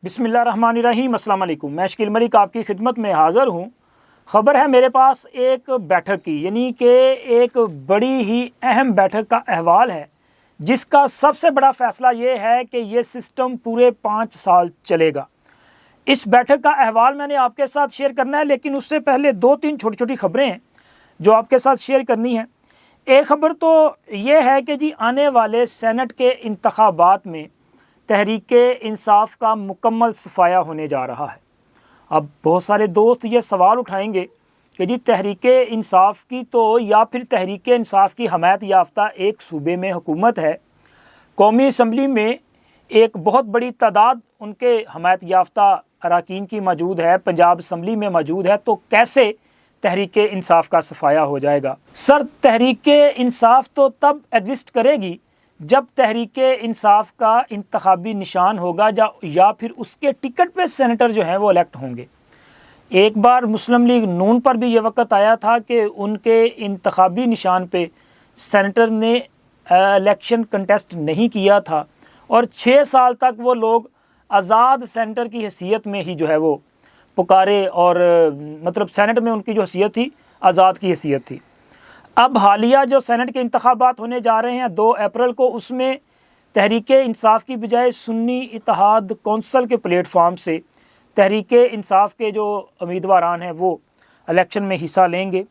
بسم اللہ الرحمن الرحیم۔ السلام علیکم۔ میں شکیل ملک آپ کی خدمت میں حاضر ہوں۔ خبر ہے میرے پاس ایک بیٹھک کی، یعنی کہ ایک بڑی ہی اہم بیٹھک کا احوال ہے، جس کا سب سے بڑا فیصلہ یہ ہے کہ یہ سسٹم پورے 5 سال چلے گا۔ اس بیٹھک کا احوال میں نے آپ کے ساتھ شیئر کرنا ہے، لیکن اس سے پہلے 2-3 چھوٹی چھوٹی خبریں ہیں جو آپ کے ساتھ شیئر کرنی ہیں۔ ایک خبر تو یہ ہے کہ جی آنے والے سینٹ کے انتخابات میں تحریک انصاف کا مکمل صفایا ہونے جا رہا ہے۔ اب بہت سارے دوست یہ سوال اٹھائیں گے کہ جی تحریک انصاف کی تو یا پھر تحریک انصاف کی حمایت یافتہ ایک صوبے میں حکومت ہے، قومی اسمبلی میں ایک بہت بڑی تعداد ان کے حمایت یافتہ اراکین کی موجود ہے، پنجاب اسمبلی میں موجود ہے، تو کیسے تحریک انصاف کا صفایا ہو جائے گا؟ سر، تحریک انصاف تو تب ایگزسٹ کرے گی جب تحریک انصاف کا انتخابی نشان ہوگا یا پھر اس کے ٹکٹ پہ سینیٹر جو ہیں وہ الیکٹ ہوں گے۔ ایک بار مسلم لیگ نون پر بھی یہ وقت آیا تھا کہ ان کے انتخابی نشان پہ سینیٹر نے الیکشن کنٹیسٹ نہیں کیا تھا، اور 6 سال تک وہ لوگ آزاد سینیٹر کی حیثیت میں ہی جو ہے وہ پکارے، اور مطلب سینٹ میں ان کی جو حیثیت تھی آزاد کی حیثیت تھی۔ اب حالیہ جو سینٹ کے انتخابات ہونے جا رہے ہیں 2 اپریل کو، اس میں تحریک انصاف کی بجائے سنی اتحاد کونسل کے پلیٹ فارم سے تحریک انصاف کے جو امیدواران ہیں وہ الیکشن میں حصہ لیں گے،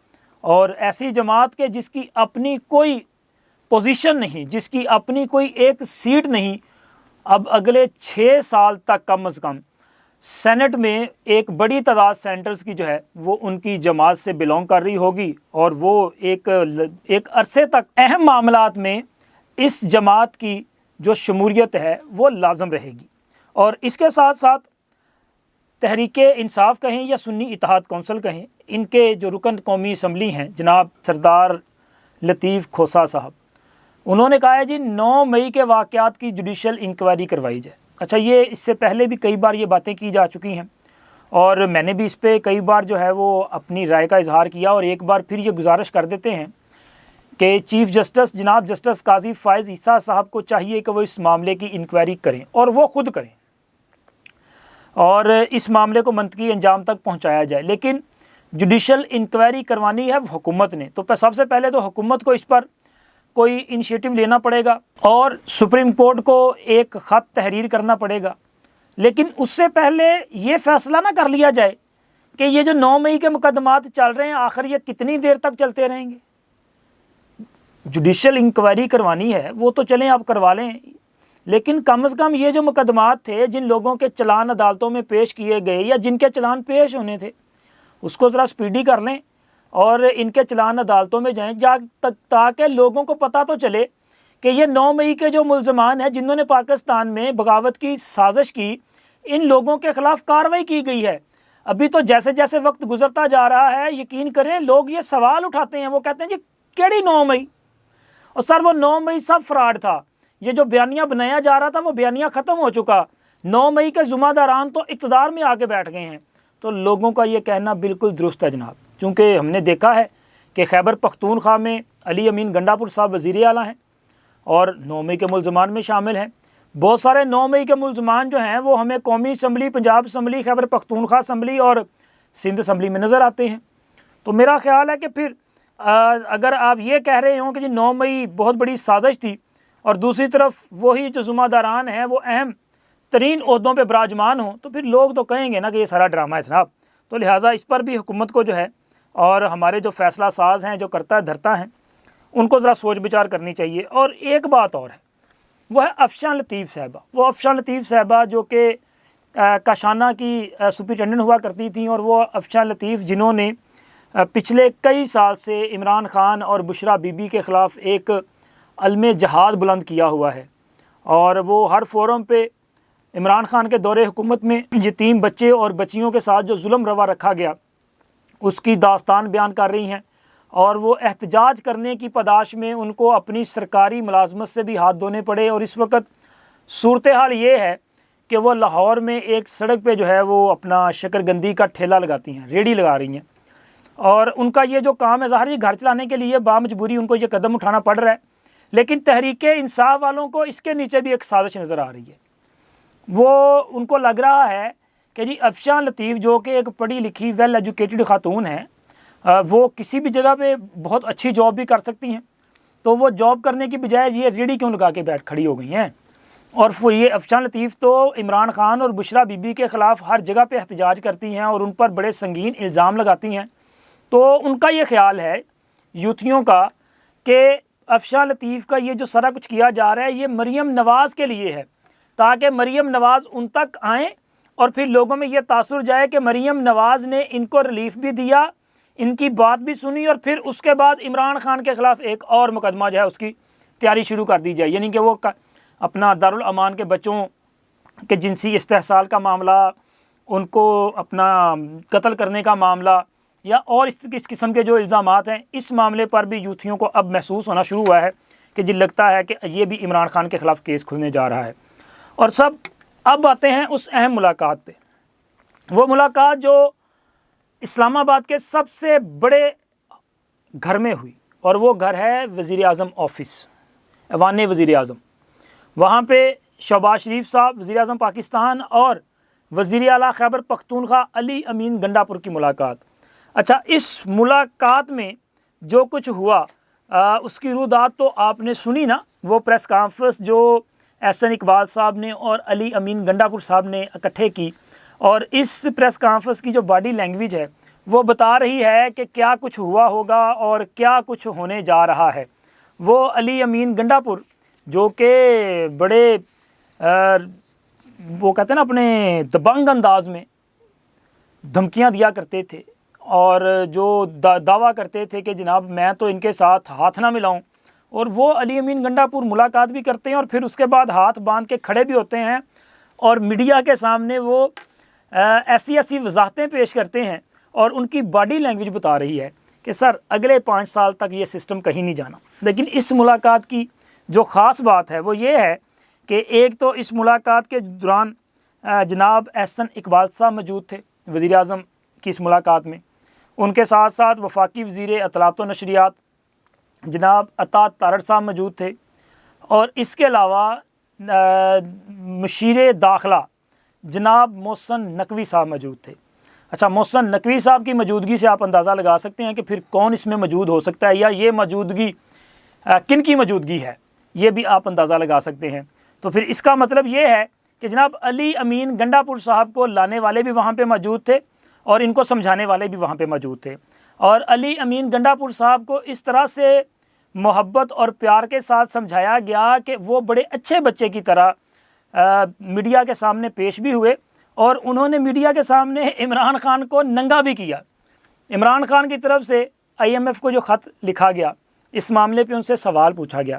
اور ایسی جماعت کے جس کی اپنی کوئی پوزیشن نہیں، جس کی اپنی کوئی ایک سیٹ نہیں، اب اگلے 6 سال تک کم از کم سینٹ میں ایک بڑی تعداد سینٹرز کی جو ہے وہ ان کی جماعت سے بلونگ کر رہی ہوگی، اور وہ ایک عرصے تک اہم معاملات میں اس جماعت کی جو شمولیت ہے وہ لازم رہے گی۔ اور اس کے ساتھ ساتھ تحریک انصاف کہیں یا سنی اتحاد کونسل کہیں، ان کے جو رکن قومی اسمبلی ہیں جناب سردار لطیف کھوسہ صاحب، انہوں نے کہا ہے جی 9 مئی کے واقعات کی جوڈیشل انکوائری کروائی جائے۔ اچھا، یہ اس سے پہلے بھی کئی بار یہ باتیں کی جا چکی ہیں، اور میں نے بھی اس پہ کئی بار جو ہے وہ اپنی رائے کا اظہار کیا، اور ایک بار پھر یہ گزارش کر دیتے ہیں کہ چیف جسٹس جناب جسٹس قاضی فائز عیسیٰ صاحب کو چاہیے کہ وہ اس معاملے کی انکوائری کریں، اور وہ خود کریں، اور اس معاملے کو منطقی انجام تک پہنچایا جائے۔ لیکن جوڈیشل انکوائری کروانی ہے حکومت نے، تو سب سے پہلے تو حکومت کو اس پر کوئی انیشیٹو لینا پڑے گا، اور سپریم کورٹ کو ایک خط تحریر کرنا پڑے گا۔ لیکن اس سے پہلے یہ فیصلہ نہ کر لیا جائے کہ یہ جو 9 مئی کے مقدمات چل رہے ہیں آخر یہ کتنی دیر تک چلتے رہیں گے۔ جوڈیشل انکوائری کروانی ہے وہ تو چلیں آپ کروا لیں، لیکن کم از کم یہ جو مقدمات تھے، جن لوگوں کے چلان عدالتوں میں پیش کیے گئے یا جن کے چلان پیش ہونے تھے، اس کو ذرا سپیڈی کر لیں اور ان کے چلان عدالتوں میں جائیں، تاکہ لوگوں کو پتہ تو چلے کہ یہ 9 مئی کے جو ملزمان ہیں جنہوں نے پاکستان میں بغاوت کی سازش کی، ان لوگوں کے خلاف کارروائی کی گئی ہے۔ ابھی تو جیسے جیسے وقت گزرتا جا رہا ہے، یقین کریں لوگ یہ سوال اٹھاتے ہیں، وہ کہتے ہیں جی کیڑی 9 مئی؟ اور سر وہ 9 مئی سب فراڈ تھا، یہ جو بیانیہ بنایا جا رہا تھا وہ بیانیہ ختم ہو چکا، 9 مئی کے ذمہ داران تو اقتدار میں آ کے بیٹھ گئے ہیں۔ تو لوگوں کا یہ کہنا بالکل درست ہے جناب، کیونکہ ہم نے دیکھا ہے کہ خیبر پختونخوا میں علی امین گنڈا پور صاحب وزیر اعلیٰ ہیں، اور 9 مئی کے ملزمان میں شامل ہیں۔ بہت سارے 9 مئی کے ملزمان جو ہیں وہ ہمیں قومی assembly, Punjab assembly, Khyber Pakhtunkhwa assembly اور سندھ اسمبلی میں نظر آتے ہیں۔ تو میرا خیال ہے کہ پھر اگر آپ یہ کہہ رہے ہوں کہ جی 9 مئی بہت بڑی سازش تھی، اور دوسری طرف وہی جو ذمہ داران ہیں وہ اہم ترین عہدوں پہ براجمان ہوں، تو پھر لوگ تو کہیں گے نا کہ یہ سارا ڈرامہ ہے جناب۔ تو لہٰذا اس پر بھی حکومت کو جو ہے، اور ہمارے جو فیصلہ ساز ہیں، جو کرتا دھرتا ہیں، ان کو ذرا سوچ بچار کرنی چاہیے۔ اور ایک بات اور ہے، وہ ہے افشاں لطیف صاحبہ۔ وہ افشاں لطیف صاحبہ جو کہ کاشانہ کی سپرنٹینڈنٹ ہوا کرتی تھیں، اور وہ افشاں لطیف جنہوں نے پچھلے کئی سال سے عمران خان اور بشرا بی بی کے خلاف ایک علم جہاد بلند کیا ہوا ہے، اور وہ ہر فورم پہ عمران خان کے دور حکومت میں یتیم بچے اور بچیوں کے ساتھ جو ظلم روا رکھا گیا اس کی داستان بیان کر رہی ہیں، اور وہ احتجاج کرنے کی پاداش میں ان کو اپنی سرکاری ملازمت سے بھی ہاتھ دھونے پڑے۔ اور اس وقت صورتحال یہ ہے کہ وہ لاہور میں ایک سڑک پہ جو ہے وہ اپنا شکرگندی کا ٹھیلا لگاتی ہیں، ریڑھی لگا رہی ہیں، اور ان کا یہ جو کام ہے ظاہر یہ گھر چلانے کے لیے بامجبوری ان کو یہ قدم اٹھانا پڑ رہا ہے، لیکن تحریک انصاف والوں کو اس کے نیچے بھی ایک سازش نظر آ رہی ہے۔ وہ ان کو لگ رہا ہے کہ جی افشاں لطیف جو کہ ایک پڑھی لکھی ویل ایجوکیٹڈ خاتون ہیں، وہ کسی بھی جگہ پہ بہت اچھی جاب بھی کر سکتی ہیں، تو وہ جاب کرنے کی بجائے یہ ریڑھی کیوں لگا کے بیٹھ کھڑی ہو گئی ہیں؟ اور یہ افشاں لطیف تو عمران خان اور بشرا بی بی کے خلاف ہر جگہ پہ احتجاج کرتی ہیں اور ان پر بڑے سنگین الزام لگاتی ہیں۔ تو ان کا یہ خیال ہے یوتھیوں کا کہ افشاں لطیف کا یہ جو سارا کچھ کیا جا رہا ہے یہ مریم نواز کے لیے ہے، تاکہ مریم نواز ان تک آئیں اور پھر لوگوں میں یہ تاثر جائے کہ مریم نواز نے ان کو ریلیف بھی دیا، ان کی بات بھی سنی، اور پھر اس کے بعد عمران خان کے خلاف ایک اور مقدمہ جو ہے اس کی تیاری شروع کر دی جائے، یعنی کہ وہ اپنا دارالامان کے بچوں کے جنسی استحصال کا معاملہ، ان کو اپنا قتل کرنے کا معاملہ یا اور اس قسم کے جو الزامات ہیں، اس معاملے پر بھی یوتھیوں کو اب محسوس ہونا شروع ہوا ہے کہ جی لگتا ہے کہ یہ بھی عمران خان کے خلاف کیس کھلنے جا رہا ہے۔ اور سب اب آتے ہیں اس اہم ملاقات پہ، وہ ملاقات جو اسلام آباد کے سب سے بڑے گھر میں ہوئی، اور وہ گھر ہے وزیر اعظم آفس، ایوان وزیر اعظم۔ وہاں پہ شہباز شریف صاحب وزیر اعظم پاکستان اور وزیر اعلیٰ خیبر پختونخوا علی امین گنڈاپور کی ملاقات۔ اچھا، اس ملاقات میں جو کچھ ہوا اس کی رویداد تو آپ نے سنی نا، وہ پریس کانفرنس جو احسن اقبال صاحب نے اور علی امین گنڈاپور صاحب نے اکٹھے کی، اور اس پریس کانفرنس کی جو باڈی لینگویج ہے وہ بتا رہی ہے کہ کیا کچھ ہوا ہوگا اور کیا کچھ ہونے جا رہا ہے۔ وہ علی امین گنڈاپور جو کہ بڑے وہ کہتے ہیں نا اپنے دبنگ انداز میں دھمکیاں دیا کرتے تھے، اور جو دعویٰ کرتے تھے کہ جناب میں تو ان کے ساتھ ہاتھ نہ ملاؤں، اور وہ علی امین گنڈاپور ملاقات بھی کرتے ہیں اور پھر اس کے بعد ہاتھ باندھ کے کھڑے بھی ہوتے ہیں، اور میڈیا کے سامنے وہ ایسی وضاحتیں پیش کرتے ہیں، اور ان کی باڈی لینگویج بتا رہی ہے کہ سر اگلے 5 سال تک یہ سسٹم کہیں نہیں جانا۔ لیکن اس ملاقات کی جو خاص بات ہے وہ یہ ہے کہ ایک تو اس ملاقات کے دوران جناب احسن اقبال صاحب موجود تھے وزیر اعظم کی اس ملاقات میں، ان کے ساتھ ساتھ وفاقی وزیر اطلاعات و نشریات جناب عطا تارڑ صاحب موجود تھے، اور اس کے علاوہ مشیر داخلہ جناب محسن نقوی صاحب موجود تھے۔ اچھا، محسن نقوی صاحب کی موجودگی سے آپ اندازہ لگا سکتے ہیں کہ پھر کون اس میں موجود ہو سکتا ہے، یا یہ موجودگی کن کی موجودگی ہے، یہ بھی آپ اندازہ لگا سکتے ہیں۔ تو پھر اس کا مطلب یہ ہے کہ جناب علی امین گنڈاپور صاحب کو لانے والے بھی وہاں پہ موجود تھے اور ان کو سمجھانے والے بھی وہاں پہ موجود تھے، اور علی امین گنڈاپور صاحب کو اس طرح سے محبت اور پیار کے ساتھ سمجھایا گیا کہ وہ بڑے اچھے بچے کی طرح میڈیا کے سامنے پیش بھی ہوئے، اور انہوں نے میڈیا کے سامنے عمران خان کو ننگا بھی کیا۔ عمران خان کی طرف سے IMF کو جو خط لکھا گیا، اس معاملے پہ ان سے سوال پوچھا گیا،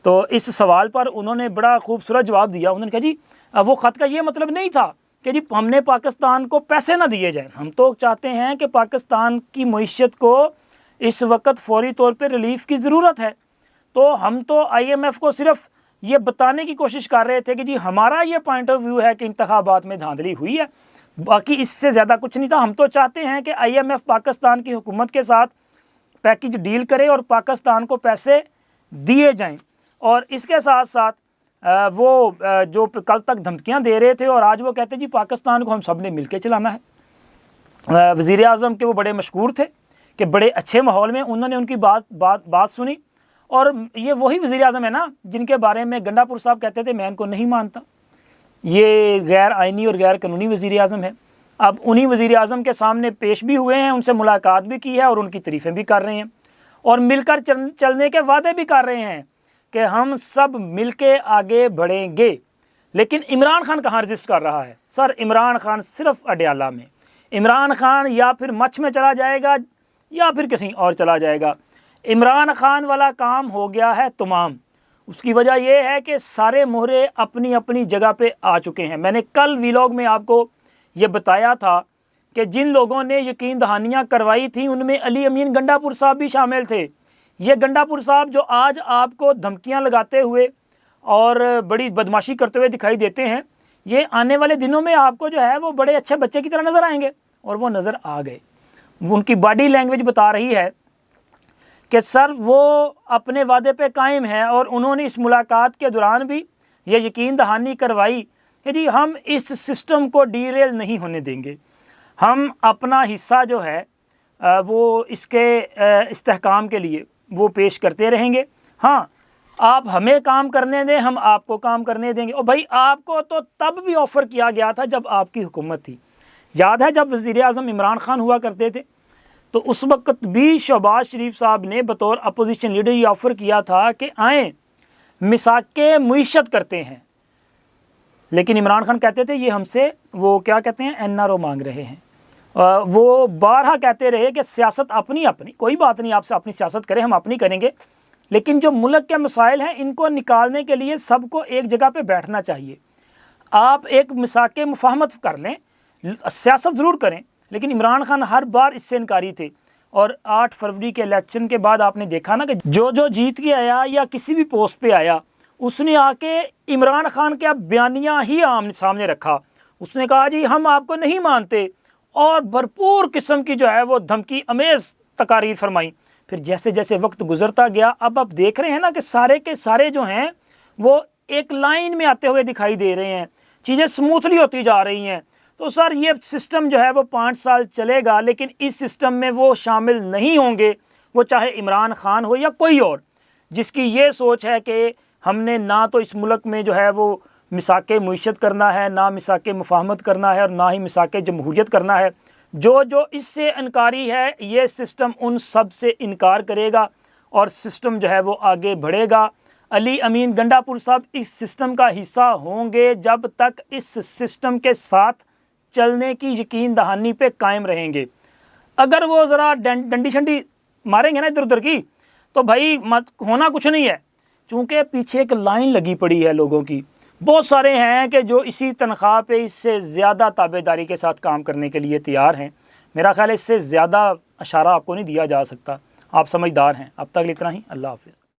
تو اس سوال پر انہوں نے بڑا خوبصورت جواب دیا۔ انہوں نے کہا جی وہ خط کا یہ مطلب نہیں تھا کہ جی ہم نے پاکستان کو پیسے نہ دیے جائیں، ہم تو چاہتے ہیں کہ پاکستان کی معیشت کو اس وقت فوری طور پہ ریلیف کی ضرورت ہے، تو ہم تو IMF کو صرف یہ بتانے کی کوشش کر رہے تھے کہ جی ہمارا یہ پوائنٹ آف ویو ہے کہ انتخابات میں دھاندلی ہوئی ہے، باقی اس سے زیادہ کچھ نہیں تھا۔ ہم تو چاہتے ہیں کہ IMF پاکستان کی حکومت کے ساتھ پیکج ڈیل کرے اور پاکستان کو پیسے دیے جائیں، اور اس کے ساتھ ساتھ وہ جو کل تک دھمکیاں دے رہے تھے اور آج وہ کہتے ہیں جی پاکستان کو ہم سب نے مل کے چلانا ہے۔ وزیر اعظم کے وہ بڑے مشکور تھے کہ بڑے اچھے ماحول میں انہوں نے ان کی بات سنی، اور یہ وہی وزیر اعظم ہے نا جن کے بارے میں گنڈاپور صاحب کہتے تھے میں ان کو نہیں مانتا، یہ غیر آئینی اور غیر قانونی وزیر اعظم ہے۔ اب انہی وزیر اعظم کے سامنے پیش بھی ہوئے ہیں، ان سے ملاقات بھی کی ہے اور ان کی تعریفیں بھی کر رہے ہیں، اور مل کر چلنے کے وعدے بھی کر رہے ہیں کہ ہم سب مل کے آگے بڑھیں گے۔ لیکن عمران خان کہاں رجسٹ کر رہا ہے؟ سر عمران خان صرف اڈیالہ میں، عمران خان یا پھر مچھ میں چلا جائے گا یا پھر کہیں اور چلا جائے گا۔ عمران خان والا کام ہو گیا ہے تمام۔ اس کی وجہ یہ ہے کہ سارے مہرے اپنی اپنی جگہ پہ آ چکے ہیں۔ میں نے کل ویلاگ میں آپ کو یہ بتایا تھا کہ جن لوگوں نے یقین دہانیاں کروائی تھیں ان میں علی امین گنڈاپور صاحب بھی شامل تھے۔ یہ گنڈاپور صاحب جو آج آپ کو دھمکیاں لگاتے ہوئے اور بڑی بدماشی کرتے ہوئے دکھائی دیتے ہیں، یہ آنے والے دنوں میں آپ کو جو ہے وہ بڑے اچھے بچے کی طرح نظر آئیں گے، اور وہ نظر آ گئے۔ ان کی باڈی لینگویج بتا رہی ہے کہ سر وہ اپنے وعدے پہ قائم ہیں، اور انہوں نے اس ملاقات کے دوران بھی یہ یقین دہانی کروائی کہ جی ہم اس سسٹم کو ڈیریل نہیں ہونے دیں گے، ہم اپنا حصہ جو ہے وہ اس کے استحکام کے لیے وہ پیش کرتے رہیں گے، ہاں آپ ہمیں کام کرنے دیں، ہم آپ کو کام کرنے دیں گے۔ اور بھائی آپ کو تو تب بھی آفر کیا گیا تھا جب آپ کی حکومت تھی، یاد ہے جب وزیر اعظم عمران خان ہوا کرتے تھے تو اس وقت بھی شہباز شریف صاحب نے بطور اپوزیشن لیڈر یہ آفر کیا تھا کہ آئیں مساق معیشت کرتے ہیں، لیکن عمران خان کہتے تھے یہ ہم سے وہ کیا کہتے ہیں NRO مانگ رہے ہیں۔ وہ بارہا کہتے رہے کہ سیاست اپنی کوئی بات نہیں، آپ سے اپنی سیاست کریں، ہم اپنی کریں گے، لیکن جو ملک کے مسائل ہیں ان کو نکالنے کے لیے سب کو ایک جگہ پہ بیٹھنا چاہیے۔ آپ ایک مساق مفاہمت کر لیں، سیاست ضرور کریں، لیکن عمران خان ہر بار اس سے انکاری تھے۔ اور 8 فروری کے الیکشن کے بعد آپ نے دیکھا نا کہ جو جیت کے آیا یا کسی بھی پوسٹ پہ آیا، اس نے آ کے عمران خان کا بیانیہ ہی سامنے رکھا، اس نے کہا جی ہم آپ کو نہیں مانتے، اور بھرپور قسم کی جو ہے وہ دھمکی امیز تقاریر فرمائی۔ پھر جیسے جیسے وقت گزرتا گیا اب آپ دیکھ رہے ہیں نا کہ سارے کے سارے جو ہیں وہ ایک لائن میں آتے ہوئے دکھائی دے رہے ہیں، چیزیں سموتھلی ہوتی جا رہی ہیں۔ تو سر یہ سسٹم جو ہے وہ 5 سال چلے گا، لیکن اس سسٹم میں وہ شامل نہیں ہوں گے، وہ چاہے عمران خان ہو یا کوئی اور، جس کی یہ سوچ ہے کہ ہم نے نہ تو اس ملک میں جو ہے وہ مساق معیشت کرنا ہے، نہ مساق مفاہمت کرنا ہے، اور نہ ہی مساق جمہوریت کرنا ہے۔ جو اس سے انکاری ہے یہ سسٹم ان سب سے انکار کرے گا اور سسٹم جو ہے وہ آگے بڑھے گا۔ علی امین گنڈا پور صاحب اس سسٹم کا حصہ ہوں گے جب تک اس سسٹم کے ساتھ چلنے کی یقین دہانی پہ قائم رہیں گے۔ اگر وہ ذرا ڈنڈی شنڈی ماریں گے نا ادھر ادھر کی تو بھائی ہونا کچھ نہیں ہے، چونکہ پیچھے ایک لائن لگی پڑی ہے لوگوں کی، بہت سارے ہیں کہ جو اسی تنخواہ پہ اس سے زیادہ تابع داری کے ساتھ کام کرنے کے لیے تیار ہیں۔ میرا خیال ہے اس سے زیادہ اشارہ آپ کو نہیں دیا جا سکتا، آپ سمجھدار ہیں۔ اب تک اتنا ہی، اللہ حافظ۔